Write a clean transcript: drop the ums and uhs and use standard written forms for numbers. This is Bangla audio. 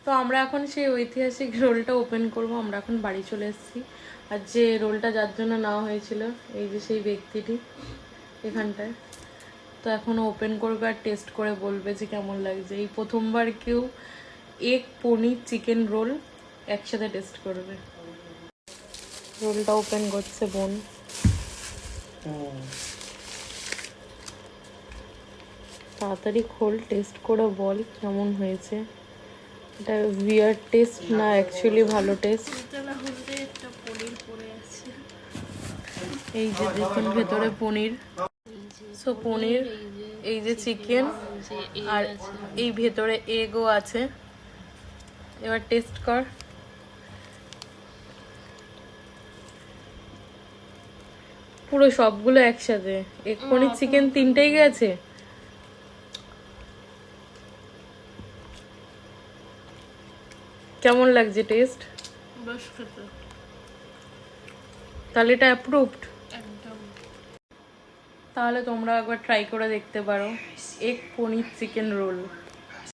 তো আমরা এখন সেই ঐতিহাসিক রোলটা ওপেন করব। আমরা এখন বাড়ি চলে এসেছি। আর যে রোলটা যার জন্য নেওয়া হয়েছিল, এই যে সেই ব্যক্তিটি এখানটায়, তো এখন ওপেন করবে আর টেস্ট করে বলবে যে কেমন লাগছে। এই প্রথমবার কেউ এগ পনির চিকেন রোল একসাথে টেস্ট করবে। রোলটা ওপেন করছে বোন। তাড়াতাড়ি খোল, টেস্ট করে বল কেমন হয়েছে। এটা উইয়ার্ড টেস্ট না অ্যাকচুয়ালি ভালো টেস্ট। এই যে দেখুন ভেতরে পনির, সো পনির, এই যে চিকেন, আর এই ভেতরে এগও আছে। এবার টেস্ট কর। পুরো সবগুলো একসাথে, এগ পনির চিকেন তিনটেই গেছে। কেমন লাগছে টেস্ট? তাহলে এটা অ্যাপ্রুভড। তাহলে তোমরা একবার ট্রাই করে দেখতে পারো এগ পনির চিকেন রোল।